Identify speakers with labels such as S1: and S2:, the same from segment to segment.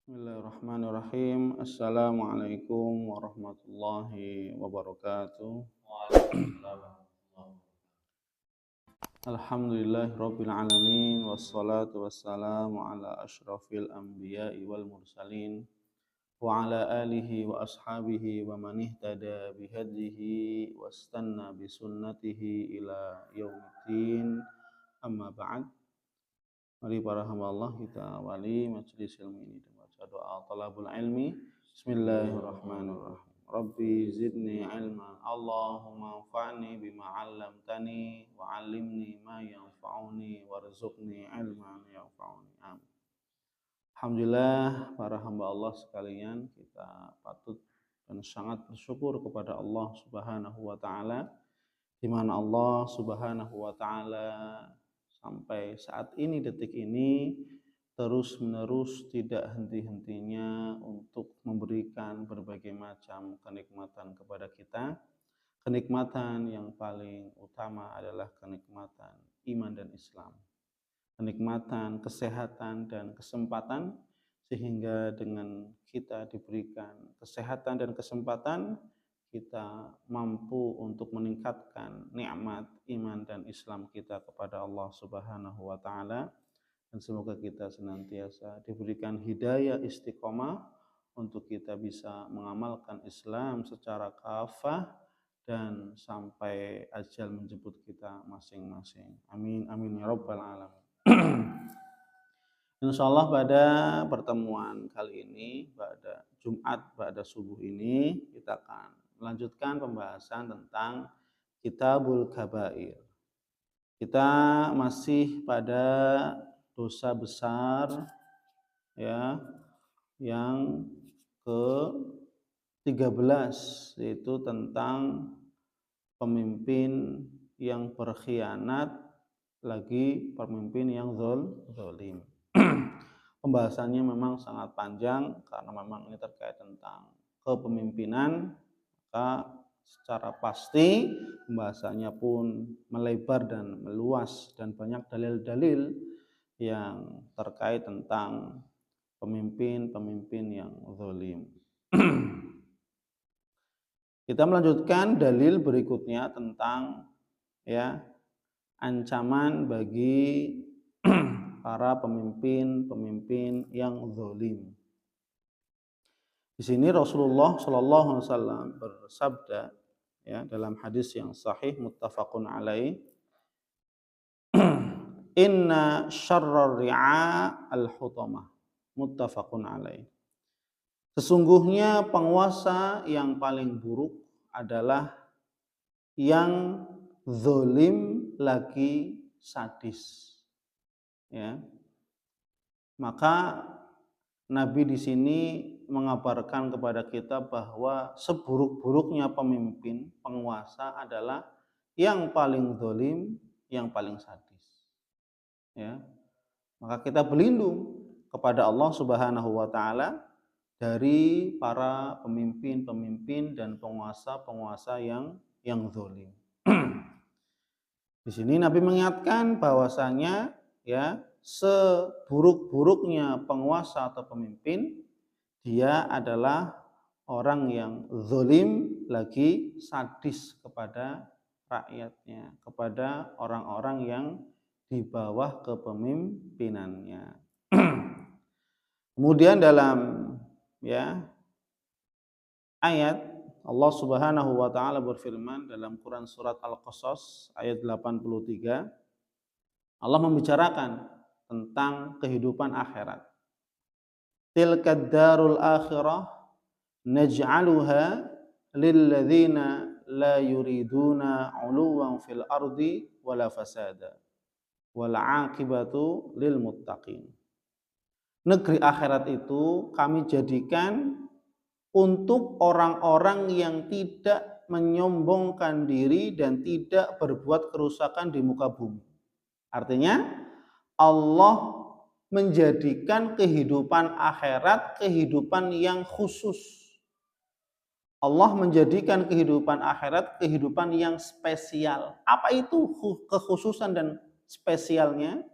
S1: Bismillahirrahmanirrahim. Assalamualaikum warahmatullahi wabarakatuh.
S2: Waalaikumsalam warahmatullahi
S1: Alhamdulillahirabbil alamin wassalatu wassalamu ala asyrafil anbiya'i wal mursalin wa ala alihi wa ashabihi wa man ihtada bihadihi wastanna bisunnatihi ila yaumiddin. Amma ba'd. Mari para hamba Allah kita awali majelis ilmu ini dengan baca doa talabul ilmi. Bismillahirrahmanirrahim. Rabbi zidni ilma. Allahumma anfa'ni bima 'allamtani wa 'allimni ma yanfa'uni warzuqni ilman yanfa'uni. Amin. Alhamdulillah para hamba Allah sekalian, kita patut dan sangat bersyukur kepada Allah Subhanahu wa taala, di mana Allah Subhanahu wa taala sampai saat ini, detik ini, terus-menerus tidak henti-hentinya untuk memberikan berbagai macam kenikmatan kepada kita. Kenikmatan yang paling utama adalah kenikmatan iman dan Islam. Kenikmatan, kesehatan, dan kesempatan, sehingga dengan kita diberikan kesehatan dan kesempatan, kita mampu untuk meningkatkan nikmat iman dan Islam kita kepada Allah Subhanahu wa taala, dan semoga kita senantiasa diberikan hidayah istiqomah untuk kita bisa mengamalkan Islam secara kafah dan sampai ajal menjemput kita masing-masing. Amin amin ya rabbal alamin. Insyaallah pada pertemuan kali ini, pada Jumat, pada subuh ini, kita akan melanjutkan pembahasan tentang Kitabul Kabair. Kita masih pada dosa besar ya, yang ke-13, yaitu tentang pemimpin yang berkhianat, lagi pemimpin yang zalim. Pembahasannya memang sangat panjang karena memang ini terkait tentang kepemimpinan, maka secara pasti pembahasannya pun melebar dan meluas dan banyak dalil-dalil yang terkait tentang pemimpin-pemimpin yang zalim. Kita melanjutkan dalil berikutnya tentang ancaman bagi para pemimpin-pemimpin yang zalim. Di sini Rasulullah Shallallahu Alaihi Wasallam bersabda dalam hadis yang sahih muttafaqun alaih, inna syarrar ri'a al-hutamah, muttafaqun alaih. Sesungguhnya penguasa yang paling buruk adalah yang zalim lagi sadis. Maka Nabi di sini mengabarkan kepada kita bahwa seburuk-buruknya pemimpin, penguasa adalah yang paling zalim, yang paling sadis. Maka kita berlindung kepada Allah Subhanahu wa taala dari para pemimpin-pemimpin dan penguasa-penguasa yang zalim. Di sini Nabi mengingatkan bahwasanya seburuk-buruknya penguasa atau pemimpin, dia adalah orang yang zalim lagi sadis kepada rakyatnya, kepada orang-orang yang di bawah kepemimpinannya. Kemudian dalam ayat Allah Subhanahu wa taala berfirman dalam Quran surat Al-Qasas ayat 83, Allah membicarakan tentang kehidupan akhirat. Tilkad darul akhirah naj'aluha lilladzina la yuriduna 'uluwan fil ardi wala fasada wal 'aqibatu lil muttaqin. Negeri akhirat itu kami jadikan untuk orang-orang yang tidak menyombongkan diri dan tidak berbuat kerusakan di muka bumi. Artinya Allah menjadikan kehidupan akhirat kehidupan yang khusus. Allah menjadikan kehidupan akhirat kehidupan yang spesial. Apa itu kekhususan dan spesialnya?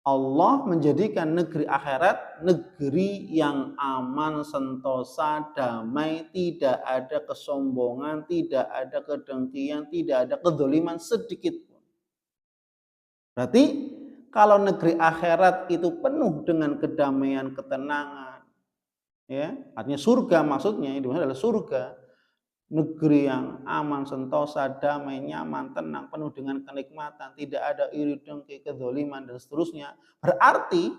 S1: Allah menjadikan negeri akhirat negeri yang aman, sentosa, damai, tidak ada kesombongan, tidak ada kedengkian, tidak ada kedzaliman sedikit pun. Berarti kalau negeri akhirat itu penuh dengan kedamaian, ketenangan, ya, artinya surga maksudnya, itu adalah surga. Negeri yang aman, sentosa, damai, nyaman, tenang, penuh dengan kenikmatan, tidak ada iri dengki, kedzaliman dan seterusnya. Berarti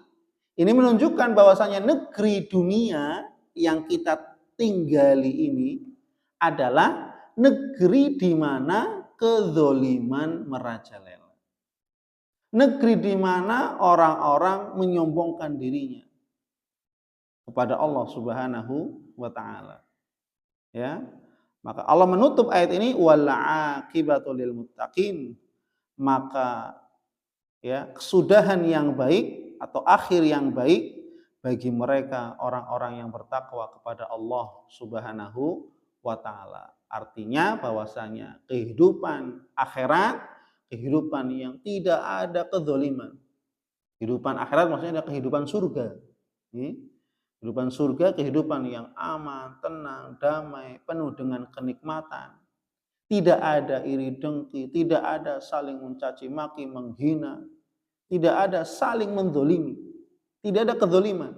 S1: ini menunjukkan bahwasanya negeri dunia yang kita tinggali ini adalah negeri di mana kedzaliman merajalela. Negeri di mana orang-orang menyombongkan dirinya kepada Allah Subhanahu wa taala. Ya. Maka Allah menutup ayat ini wal aqibatu lil muttaqin. Maka ya, kesudahan yang baik atau akhir yang baik bagi mereka orang-orang yang bertakwa kepada Allah Subhanahu wa taala. Artinya bahwasanya kehidupan akhirat, kehidupan yang tidak ada kedzaliman. Kehidupan akhirat maksudnya ada kehidupan surga. Kehidupan surga, kehidupan yang aman, tenang, damai, penuh dengan kenikmatan. Tidak ada iri dengki, tidak ada saling mencaci maki, menghina, tidak ada saling mendolimi, tidak ada kedzaliman.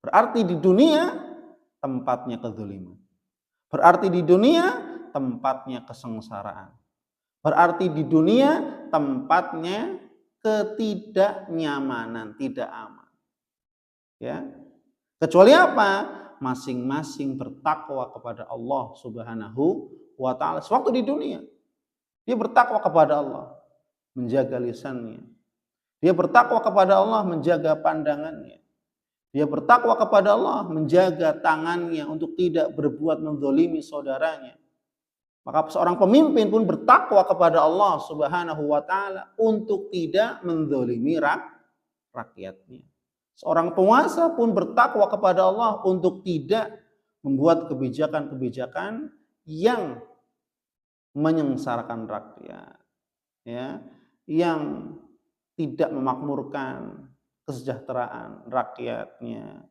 S1: Berarti di dunia tempatnya kedzaliman. Berarti di dunia tempatnya kesengsaraan. Berarti di dunia tempatnya ketidaknyamanan, tidak aman. Ya. Kecuali apa? Masing-masing bertakwa kepada Allah Subhanahu wa taala sewaktu di dunia. Dia bertakwa kepada Allah, menjaga lisannya. Dia bertakwa kepada Allah, menjaga pandangannya. Dia bertakwa kepada Allah, menjaga tangannya untuk tidak berbuat menzalimi saudaranya. Maka seorang pemimpin pun bertakwa kepada Allah Subhanahu wa taala untuk tidak menzalimi rakyatnya. Seorang penguasa pun bertakwa kepada Allah untuk tidak membuat kebijakan-kebijakan yang menyengsarakan rakyat, ya, yang tidak memakmurkan kesejahteraan rakyatnya.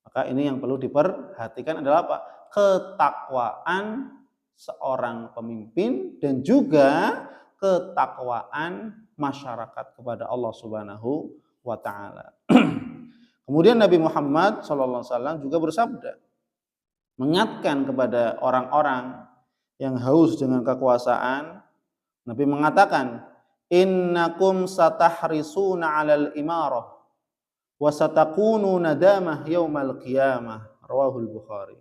S1: Maka ini yang perlu diperhatikan adalah apa? Ketakwaan seorang pemimpin dan juga ketakwaan masyarakat kepada Allah Subhanahu wa taala. Kemudian Nabi Muhammad SAW juga bersabda, mengingatkan kepada orang-orang yang haus dengan kekuasaan. Nabi mengatakan, innakum satahrisuna 'alal imarah wa satakunu nadamah yaumal qiyamah. Rawahul Bukhari.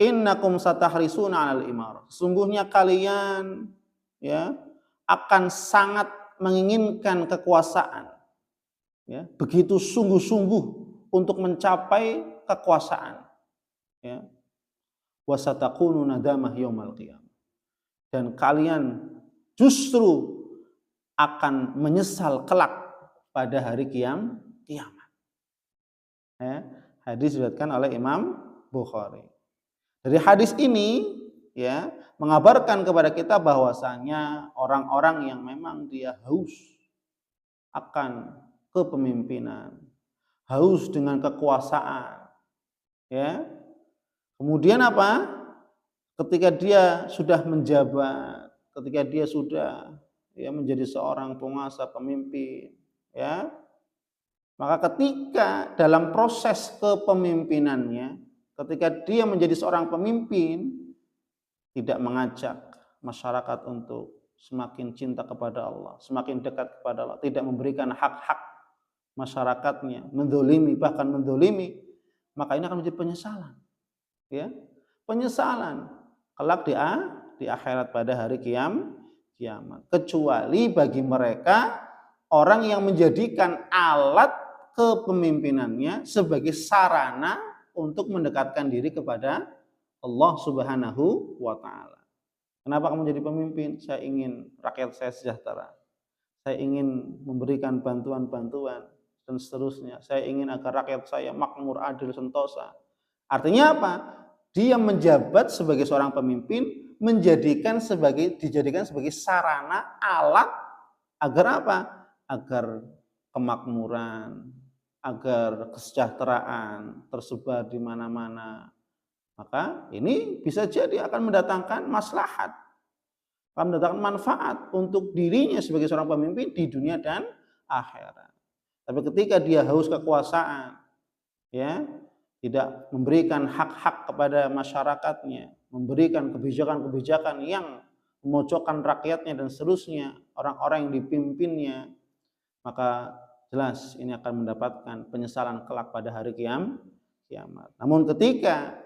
S1: Innakum satahrisuna 'alal imarah. Sesungguhnya kalian ya akan sangat menginginkan kekuasaan. Ya, begitu sungguh-sungguh untuk mencapai kekuasaan. Ya. Wasatakunu nadamah yaumal qiyamah. Dan kalian justru akan menyesal kelak pada hari kiamat. Ya, hadis diriwayatkan oleh Imam Bukhari. Dari hadis ini ya mengabarkan kepada kita bahwasanya orang-orang yang memang dia haus akan kepemimpinan, haus dengan kekuasaan, ya. Kemudian apa? Ketika dia sudah menjabat, ketika dia sudah ya menjadi seorang penguasa, pemimpin, ya. Maka ketika dalam proses kepemimpinannya, ketika dia menjadi seorang pemimpin, tidak mengajak masyarakat untuk semakin cinta kepada Allah, semakin dekat kepada Allah, tidak memberikan hak-hak masyarakatnya, mendolimi, bahkan mendolimi, maka ini akan menjadi penyesalan. Ya, penyesalan kelak di akhirat pada hari kiamat. Kecuali bagi mereka orang yang menjadikan alat kepemimpinannya sebagai sarana untuk mendekatkan diri kepada Allah Subhanahu wa taala. Kenapa kamu jadi pemimpin? Saya ingin rakyat saya sejahtera. Saya ingin memberikan bantuan-bantuan dan seterusnya. Saya ingin agar rakyat saya makmur, adil, sentosa. Artinya apa? Dia menjabat sebagai seorang pemimpin, dijadikan sebagai sarana, alat agar apa? Agar kemakmuran, agar kesejahteraan tersebar di mana-mana, maka ini bisa jadi akan mendatangkan maslahat, akan mendatangkan manfaat untuk dirinya sebagai seorang pemimpin di dunia dan akhirat. Tapi ketika dia haus kekuasaan, ya, tidak memberikan hak-hak kepada masyarakatnya, memberikan kebijakan-kebijakan yang memojokkan rakyatnya dan seterusnya, orang-orang yang dipimpinnya, maka jelas ini akan mendapatkan penyesalan kelak pada hari kiamat. Namun ketika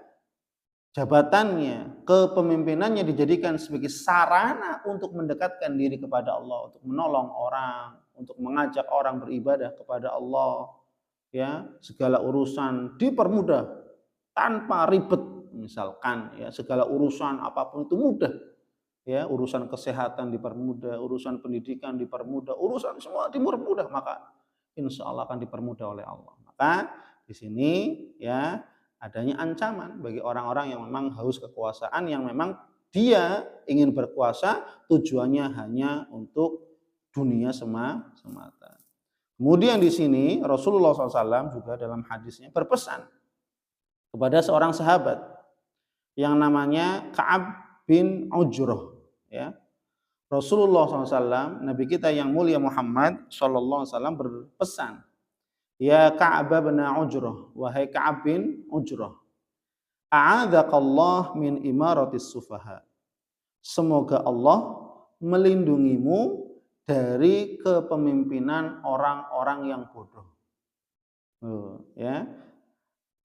S1: jabatannya, kepemimpinannya dijadikan sebagai sarana untuk mendekatkan diri kepada Allah, untuk menolong orang, untuk mengajak orang beribadah kepada Allah, ya, segala urusan dipermudah tanpa ribet, misalkan ya, segala urusan apapun itu mudah, ya, urusan kesehatan dipermudah, urusan pendidikan dipermudah, urusan semua dipermudah, maka insya Allah akan dipermudah oleh Allah. Maka di sini ya adanya ancaman bagi orang-orang yang memang haus kekuasaan, yang memang dia ingin berkuasa tujuannya hanya untuk dunia semata. Kemudian di sini Rasulullah SAW juga dalam hadisnya berpesan kepada seorang sahabat yang namanya Ka'ab bin Ujrah. Ya. Rasulullah SAW, Nabi kita yang mulia Muhammad SAW berpesan, ya Ka'ab bin Ujrah, wahai Ka'ab bin Ujrah, a'adzakallah min imaratis sufaha. Semoga Allah melindungimu dari kepemimpinan orang-orang yang bodoh. Ya.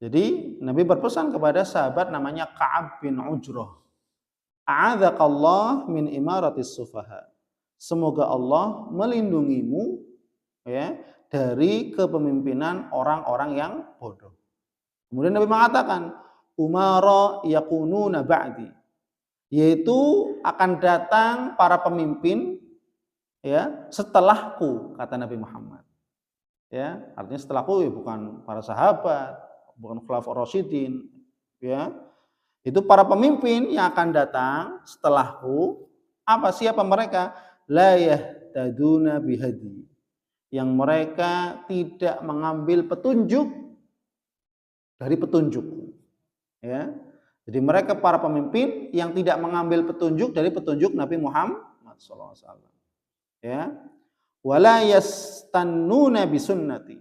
S1: Jadi Nabi berpesan kepada sahabat namanya Ka'ab bin Ujrah, a'adzakallah min imaratis sufaha. Semoga Allah melindungimu, ya, dari kepemimpinan orang-orang yang bodoh. Kemudian Nabi mengatakan, umara yakununa ba'di, yaitu akan datang para pemimpin, ya, setelahku, kata Nabi Muhammad. Ya, artinya setelahku ya bukan para sahabat, bukan khulafaur rasyidin, ya. Itu para pemimpin yang akan datang setelahku. Apa, siapa mereka? La yahtaduna bihadi, yang mereka tidak mengambil petunjuk dari petunjukku. Ya. Jadi mereka para pemimpin yang tidak mengambil petunjuk dari petunjuk Nabi Muhammad SAW. Ya. Wala yastannuna bisunnati,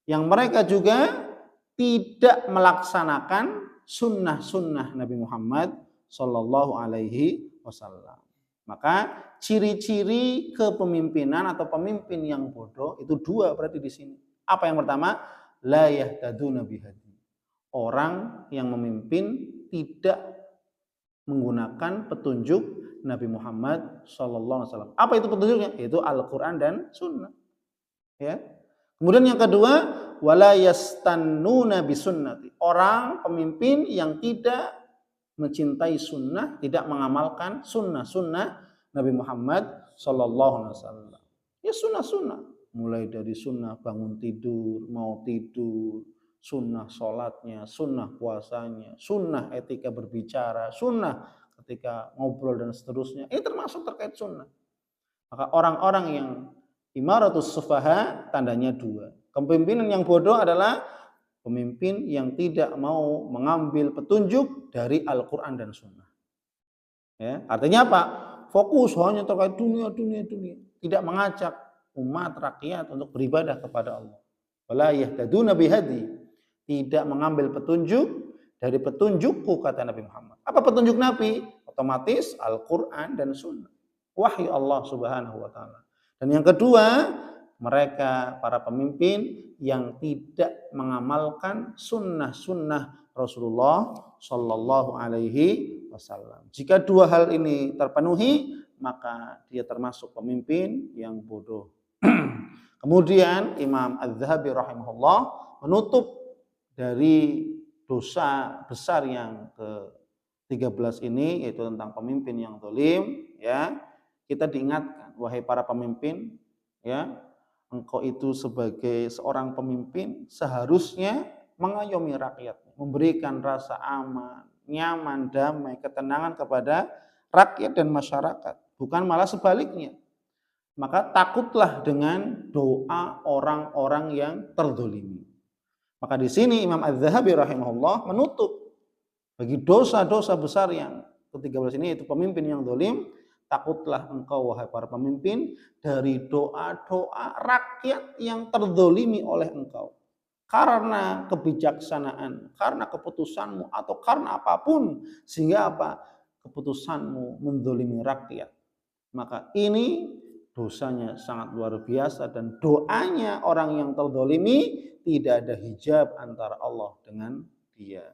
S1: yang mereka juga tidak melaksanakan sunnah-sunnah Nabi Muhammad Sallallahu Alaihi Wasallam. Maka ciri-ciri kepemimpinan atau pemimpin yang bodoh itu dua berarti di sini. Apa yang pertama? La yahtaduna bihadi. Orang yang memimpin tidak menggunakan petunjuk Nabi Muhammad Sallallahu Alaihi Wasallam. Apa itu petunjuknya? Yaitu Al-Quran dan Sunnah. Ya. Kemudian yang kedua, wala yastannuna bisunnati. Orang pemimpin yang tidak mencintai sunnah, tidak mengamalkan sunnah-sunnah Nabi Muhammad Sallallahu Alaihi Wasallam. Ya sunnah-sunnah, mulai dari sunnah bangun tidur, mau tidur, sunnah sholatnya, sunnah puasanya, sunnah etika berbicara, sunnah ketika ngobrol dan seterusnya. Ini termasuk terkait sunnah. Maka orang-orang yang imaratus sufaha tandanya dua. Kepemimpinan yang bodoh adalah pemimpin yang tidak mau mengambil petunjuk dari Al-Quran dan Sunnah. Ya, artinya apa? Fokus hanya terkait dunia. Tidak mengajak umat rakyat untuk beribadah kepada Allah. Wala yahtaduna bihadi, tidak mengambil petunjuk dari petunjukku, kata Nabi Muhammad. Apa petunjuk Nabi? Otomatis Al-Quran dan Sunnah. Wahyu Allah Subhanahu wa Ta'ala. Dan yang kedua, mereka para pemimpin yang tidak mengamalkan sunnah-sunnah Rasulullah Sallallahu Alaihi Wasallam. Jika dua hal ini terpenuhi, maka dia termasuk pemimpin yang bodoh. Kemudian Imam Az-Zahabi rahimahullah menutup dari dosa besar yang ke-13 ini, yaitu tentang pemimpin yang zalim. Ya, kita diingatkan, wahai para pemimpin, ya, engkau itu sebagai seorang pemimpin seharusnya mengayomi rakyat, memberikan rasa aman, nyaman, damai, ketenangan kepada rakyat dan masyarakat, bukan malah sebaliknya. maka takutlah dengan doa orang-orang yang terzolimi. Maka di sini Imam Az-Zahabi rahimahullah menutup bagi dosa-dosa besar yang ke-13 ini, yaitu pemimpin yang zalim. Takutlah engkau wahai para pemimpin dari doa-doa rakyat yang terzolimi oleh engkau. Karena kebijaksanaan, karena keputusanmu, atau karena apapun, sehingga apa? Keputusanmu menzolimi rakyat. Maka ini dosanya sangat luar biasa, dan doanya orang yang terzolimi tidak ada hijab antara Allah dengan dia.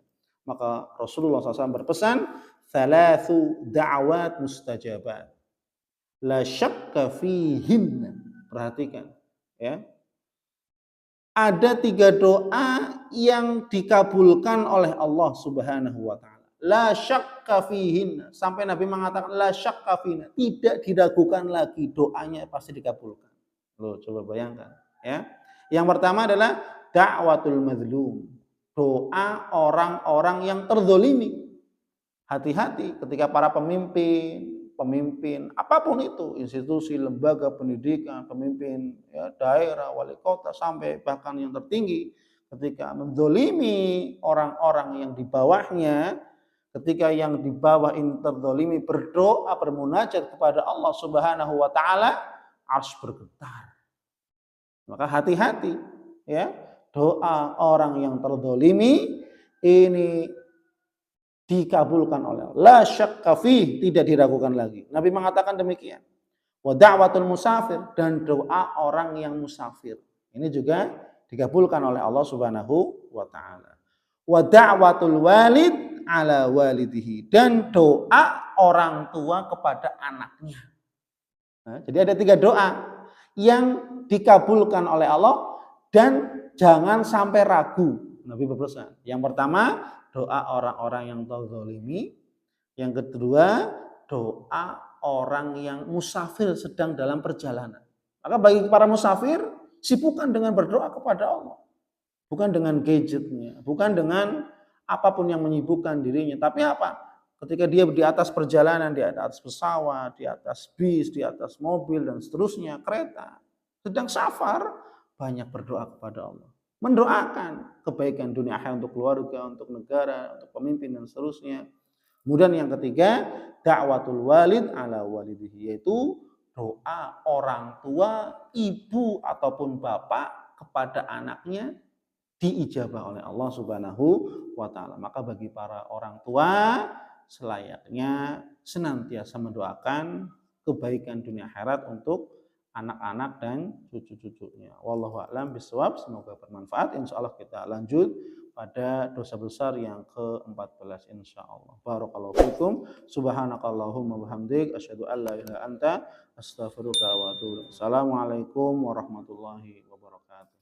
S1: Maka Rasulullah SAW berpesan, "Thalathu da'awat mustajabat, la syakka fihinna." Perhatikan, ya. Ada 3 doa yang dikabulkan oleh Allah Subhanahu wa taala. La syakka fihinna. Sampai Nabi mengatakan la syakka fihinna, tidak diragukan lagi, doanya pasti dikabulkan. Loh, coba bayangkan, ya. Yang pertama adalah da'watul mazlum. Doa orang-orang yang terzolimi. Hati-hati ketika para pemimpin apapun itu, institusi, lembaga pendidikan, pemimpin ya, daerah, wali kota, sampai bahkan yang tertinggi, ketika menzolimi orang-orang yang di bawahnya, ketika yang di bawah ini terzolimi, berdoa, bermunajat kepada Allah Subhanahu wa taala, arsy bergetar. Maka hati-hati, ya, doa orang yang terzolimi ini dikabulkan oleh Allah. La syakka fih, tidak diragukan lagi. Nabi mengatakan demikian. Wa da'watul musafir, dan doa orang yang musafir. Ini juga dikabulkan oleh Allah Subhanahu wa taala. Wa da'watul walid ala walidihi, dan doa orang tua kepada anaknya. Nah, jadi ada 3 doa yang dikabulkan oleh Allah dan jangan sampai ragu. Nabi berpesan. Yang pertama, doa orang-orang yang terzalimi. Yang kedua, doa orang yang musafir sedang dalam perjalanan. Maka bagi para musafir, sibukkan dengan berdoa kepada Allah. Bukan dengan gadgetnya, bukan dengan apapun yang menyibukkan dirinya. Tapi apa? Ketika dia di atas perjalanan, di atas pesawat, di atas bis, di atas mobil, dan seterusnya, kereta, sedang safar, banyak berdoa kepada Allah. Mendoakan kebaikan dunia akhirat untuk keluarga, untuk negara, untuk pemimpin, dan seterusnya. Kemudian yang ketiga, da'watul walid ala walidihi, yaitu doa orang tua, ibu ataupun bapak kepada anaknya diijabah oleh Allah Subhanahu wa taala. Maka bagi para orang tua selayaknya senantiasa mendoakan kebaikan dunia akhirat untuk anak-anak dan cucu-cucunya. Wallahu a'lam bishawab. Semoga bermanfaat. Insyaallah kita lanjut pada dosa besar yang ke-14 insyaallah. Barakallahu fikum. Subhanakallahumma wabihamdik asyhadu an la ilaha illa anta astaghfiruka wa atubu ilaik. Assalamualaikum warahmatullahi wabarakatuh.